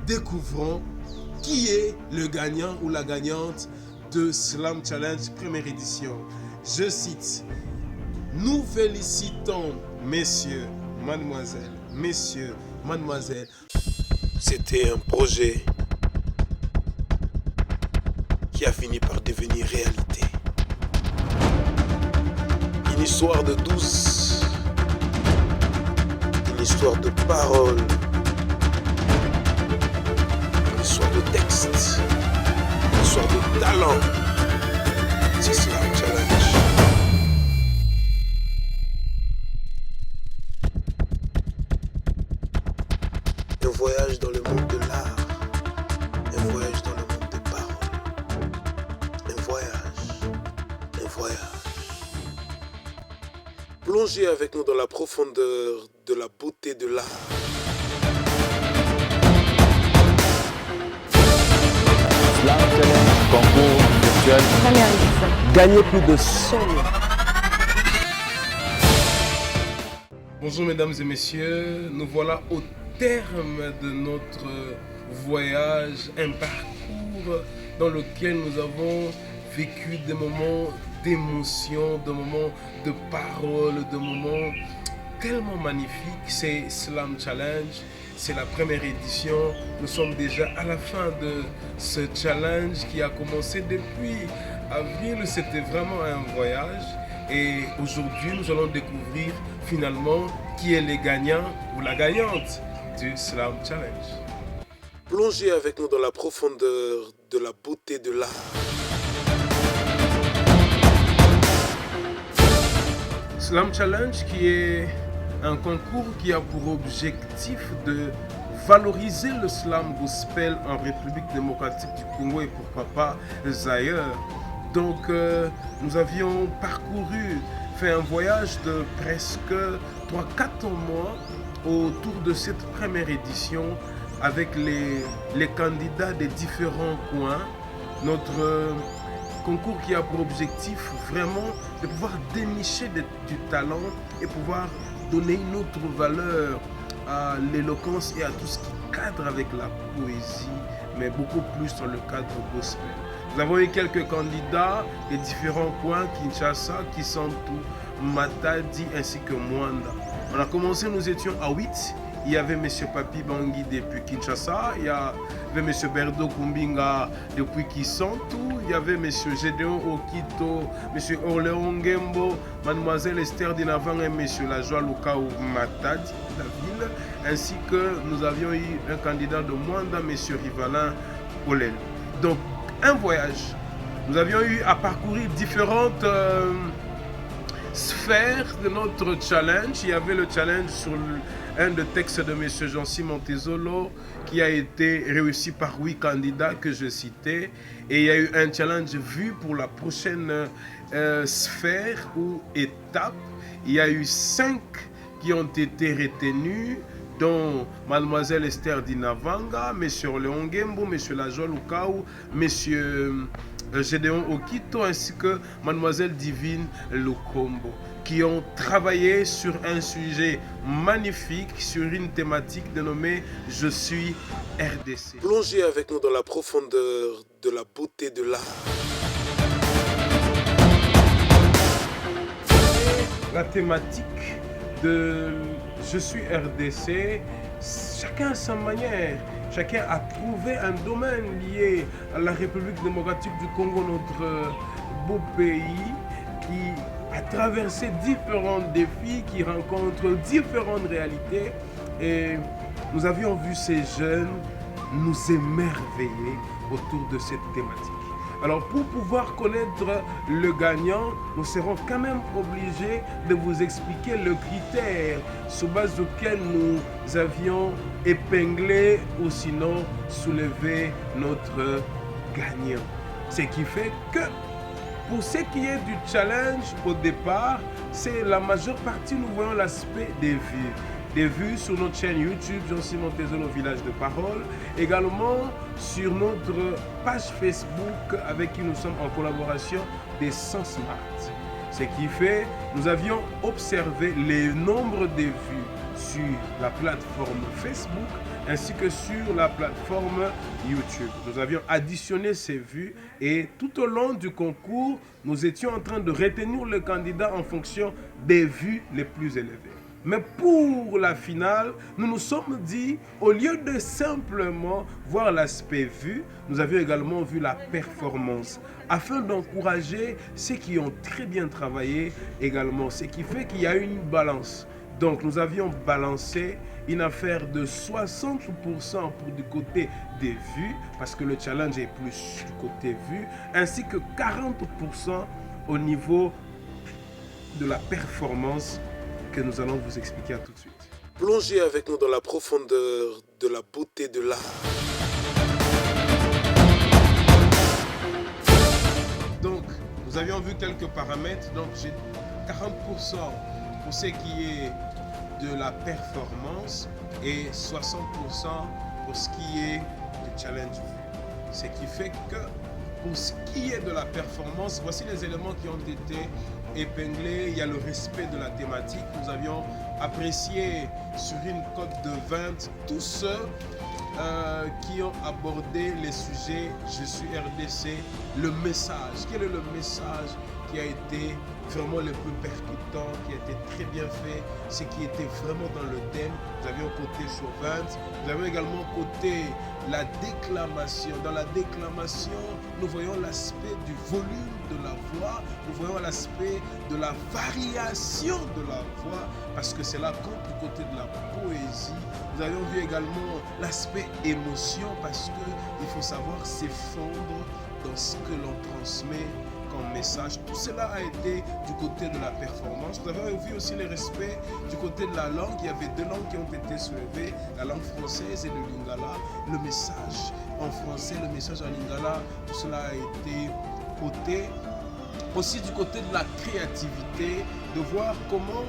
découvrons qui est le gagnant ou la gagnante de Slam Challenge première édition. Je cite: nous félicitons messieurs, mademoiselles, messieurs, mademoiselles. C'était un projet qui a fini par devenir réalité. Une histoire de douce, une histoire de parole, une histoire de texte, une histoire de talent. C'est Slam Challenge. Un voyage dans le monde de l'art, un voyage dans le monde des paroles, un voyage. Plongez avec nous dans la profondeur de la beauté de l'art. Slam Challenge, concours virtuel. Gagner plus de 100 000. Bonjour mesdames et messieurs, nous voilà au terme de notre voyage, un parcours dans lequel nous avons vécu des moments d'émotion, des moments de parole, des moments tellement magnifiques. C'est Slam Challenge, c'est la première édition. Nous sommes déjà à la fin de ce challenge qui a commencé depuis avril. C'était vraiment un voyage. Et aujourd'hui, nous allons découvrir finalement qui est le gagnant ou la gagnante du Slam Challenge. Plongez avec nous dans la profondeur de la beauté de l'art. Slam Challenge qui est un concours qui a pour objectif de valoriser le slam gospel en République démocratique du Congo et pourquoi pas ailleurs. Donc nous avions fait un voyage de presque 3-4 mois autour de cette première édition avec les candidats des différents coins. Notre concours qui a pour objectif vraiment de pouvoir dénicher du talent et pouvoir donner une autre valeur à l'éloquence et à tout ce qui cadre avec la poésie, mais beaucoup plus dans le cadre gospel. Nous avons eu quelques candidats des différents coins, Kinshasa, Kisantu, Matadi ainsi que Mwanda. On a commencé, nous étions à 8. Il y avait M. Papi Bangui depuis Kinshasa, il y avait M. Berdo Kumbinga depuis Kisantu, il y avait M. Gédéon Okito, M. Orléon Ngembo, Mademoiselle Esther Dinavang et M. Lajoie Lukao Matadi, la ville, ainsi que nous avions eu un candidat de Mwanda, M. Rivalin Olel. Donc, un voyage. Nous avions eu à parcourir différentes sphères de notre challenge. Il y avait le challenge sur un des textes de M. Jean-Simon Tezolo qui a été réussi par 8 candidats que je citais. Et il y a eu un challenge vu pour la prochaine sphère ou étape. Il y a eu 5 qui ont été retenus, dont Mademoiselle Esther Dinavanga, M. Léon Gembo, M. Lajoie Lukao, M. Gédéon Okito ainsi que Mademoiselle Divine Lukombo, qui ont travaillé sur un sujet magnifique, sur une thématique dénommée « Je suis RDC ». Plongez avec nous dans la profondeur de la beauté de l'art. La thématique de « Je suis RDC », chacun à sa manière. Chacun a trouvé un domaine lié à la République démocratique du Congo, notre beau pays, qui a traversé différents défis, qui rencontre différentes réalités. Et nous avions vu ces jeunes nous émerveiller autour de cette thématique. Alors pour pouvoir connaître le gagnant, nous serons quand même obligés de vous expliquer le critère sur base duquel nous avions épinglé ou sinon soulevé notre gagnant. Ce qui fait que pour ce qui est du challenge au départ, c'est la majeure partie, nous voyons l'aspect des vues. Des vues sur notre chaîne YouTube, Jean-Simon Tezolo, Village de Parole. Également sur notre page Facebook avec qui nous sommes en collaboration des 100 Smart. Ce qui fait, nous avions observé les nombres de vues sur la plateforme Facebook ainsi que sur la plateforme YouTube. Nous avions additionné ces vues et tout au long du concours, nous étions en train de retenir le candidat en fonction des vues les plus élevées. Mais pour la finale, nous nous sommes dit, au lieu de simplement voir l'aspect vue, nous avions également vu la performance, afin d'encourager ceux qui ont très bien travaillé également, ce qui fait qu'il y a une balance. Donc nous avions balancé une affaire de 60% pour du côté des vues, parce que le challenge est plus du côté vue, ainsi que 40% au niveau de la performance, que nous allons vous expliquer tout de suite. Plongez avec nous dans la profondeur de la beauté de l'art. Donc, nous avions vu quelques paramètres. Donc, j'ai 40% pour ce qui est de la performance et 60% pour ce qui est du challenge vue. Ce qui fait que pour ce qui est de la performance, voici les éléments qui ont été épinglés. Il y a le respect de la thématique. Nous avions apprécié sur une cote de 20 tous ceux qui ont abordé les sujets Je suis RDC, le message. Quel est le message qui a été vraiment le plus percutant, qui a été très bien fait, ce qui était vraiment dans le thème. Nous avions coté sur 20. Nous avions également coté la déclamation. Dans la déclamation, nous voyons l'aspect du volume de la voix, nous voyons l'aspect de la variation de la voix, parce que c'est là comme du côté de la poésie. Nous avions vu également l'aspect émotion, parce qu'il faut savoir s'effondrer dans ce que l'on transmet comme message. Tout cela a été du côté de la performance. Nous avons vu aussi le respect du côté de la langue. Il y avait deux langues qui ont été soulevées, la langue française et le lingala. Le message en français, le message en lingala, tout cela a été coté. Aussi du côté de la créativité, de voir comment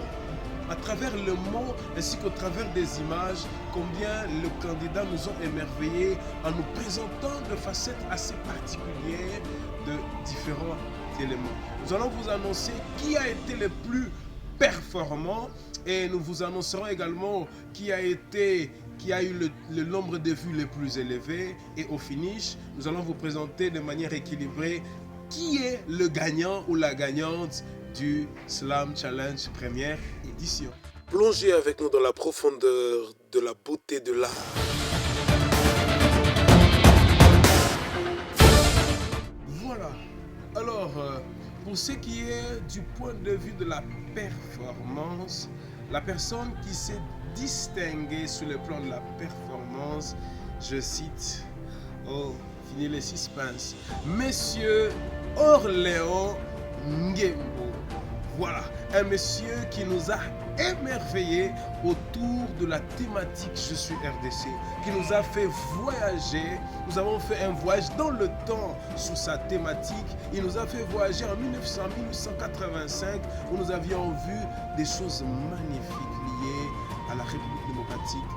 à travers le mot ainsi qu'au travers des images, combien le candidat nous ont émerveillés en nous présentant de facettes assez particulières de différents éléments. Nous allons vous annoncer qui a été le plus performant et nous vous annoncerons également qui a eu le nombre de vues les plus élevés, et au finish, nous allons vous présenter de manière équilibrée qui est le gagnant ou la gagnante du Slam Challenge première édition. Plongez avec nous dans la profondeur de la beauté de l'art. Voilà. Alors, pour ce qui est du point de vue de la performance, la personne qui s'est distinguée sur le plan de la performance, je cite, oh, fini les suspense, Monsieur Orléans Ngembo. Voilà, un monsieur qui nous a émerveillés autour de la thématique Je suis RDC, qui nous a fait voyager. Nous avons fait un voyage dans le temps sur sa thématique. Il nous a fait voyager en 1985 où nous avions vu des choses magnifiques liées à la République démocratique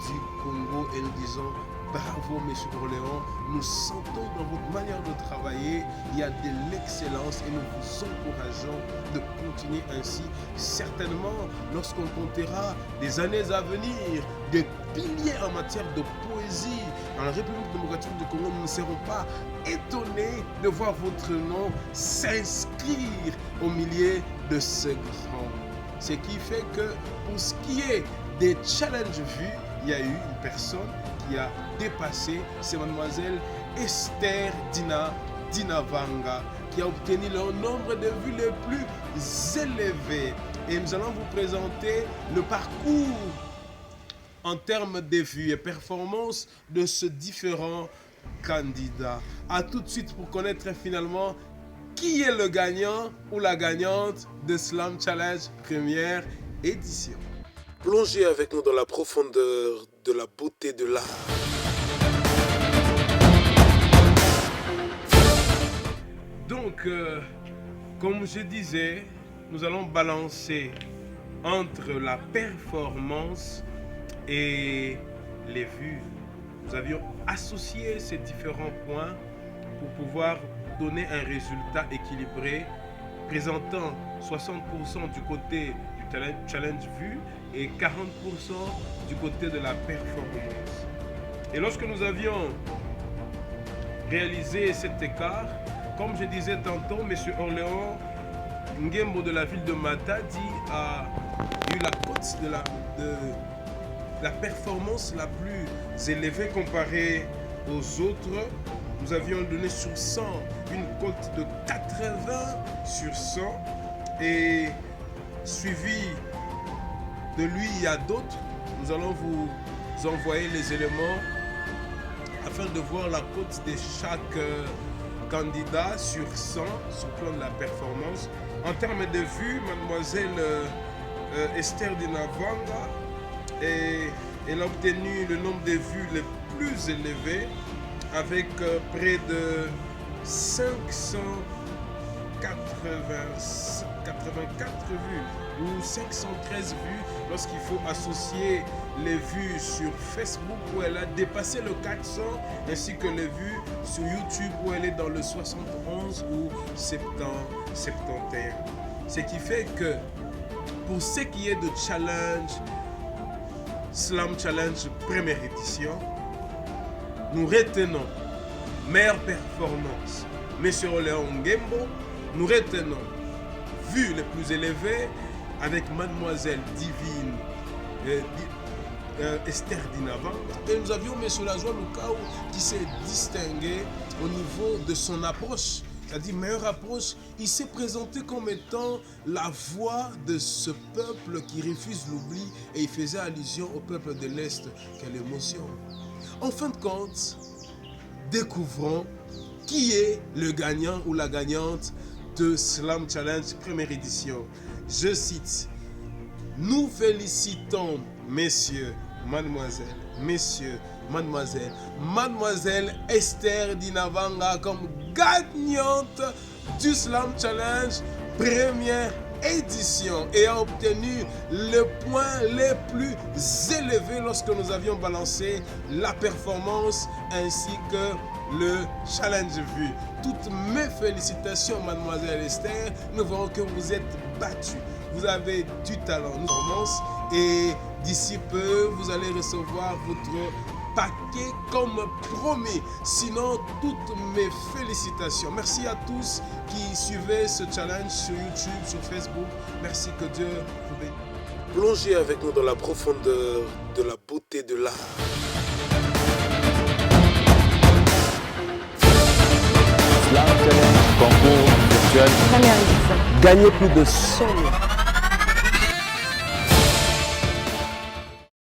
du Congo et nous disons bravo, Monsieur Orléans, nous sentons dans votre manière de travailler, il y a de l'excellence et nous vous encourageons de continuer ainsi. Certainement, lorsqu'on comptera des années à venir, des piliers en matière de poésie dans la République démocratique du Congo, nous ne serons pas étonnés de voir votre nom s'inscrire au milieu de ce grand. Ce qui fait que pour ce qui est des challenges vus, il y a eu une personne qui a dépassé, c'est mademoiselle Esther Dinavanga, qui a obtenu le nombre de vues les plus élevés. Et nous allons vous présenter le parcours en termes de vues et performances de ce différent candidat. A tout de suite pour connaître finalement qui est le gagnant ou la gagnante de Slam Challenge première édition. Plongez avec nous dans la profondeur de la beauté de l'art. Donc, comme je disais, nous allons balancer entre la performance et les vues. Nous avions associé ces différents points pour pouvoir donner un résultat équilibré, présentant 60% du côté du challenge vue et 40% du côté de la performance. Et lorsque nous avions réalisé cet écart, comme je disais tantôt, M. Orléans Ngembo de la ville de Matadi a eu la cote de la performance la plus élevée comparée aux autres. Nous avions donné sur 100 une cote de 80 sur 100 et suivi de lui il y a d'autres. Nous allons vous envoyer les éléments afin de voir la cote de chaque candidat sur 100 sur le plan de la performance. En termes de vues, mademoiselle Esther Dinavanga, elle a obtenu le nombre de vues les plus élevés avec près de 584 vues ou 513 vues lorsqu'il faut associer les vues sur Facebook où elle a dépassé le 400 ainsi que les vues sur YouTube où elle est dans le 71 ou 71. Ce qui fait que pour ce qui est de challenge, Slam Challenge première édition, nous retenons meilleure performance, M. Orléans Ngembo, nous retenons vues les plus élevées avec mademoiselle Divine Esther Dinavanga. Et nous avions M. Lajoie Lukao qui s'est distingué au niveau de son approche, c'est-à-dire meilleure approche. Il s'est présenté comme étant la voix de ce peuple qui refuse l'oubli et il faisait allusion au peuple de l'Est. Quelle émotion! En fin de compte, découvrons qui est le gagnant ou la gagnante de Slam Challenge première édition. Je cite: nous félicitons messieurs, mademoiselles, messieurs, mademoiselles, mademoiselle Esther Dinavanga comme gagnante du Slam Challenge première édition et a obtenu le point les plus élevés lorsque nous avions balancé la performance ainsi que le challenge vu. Toutes mes félicitations mademoiselle Esther, nous voyons que vous êtes battue, vous avez du talent, nous commençons et d'ici peu vous allez recevoir votre paquet comme promis. Sinon, toutes mes félicitations. Merci à tous qui suivaient ce challenge sur YouTube, sur Facebook. Merci, que Dieu vous bénisse. Plongez avec nous dans la profondeur de la beauté de l'art. Slam Challenge, concours virtuel. Gagner plus de 100 000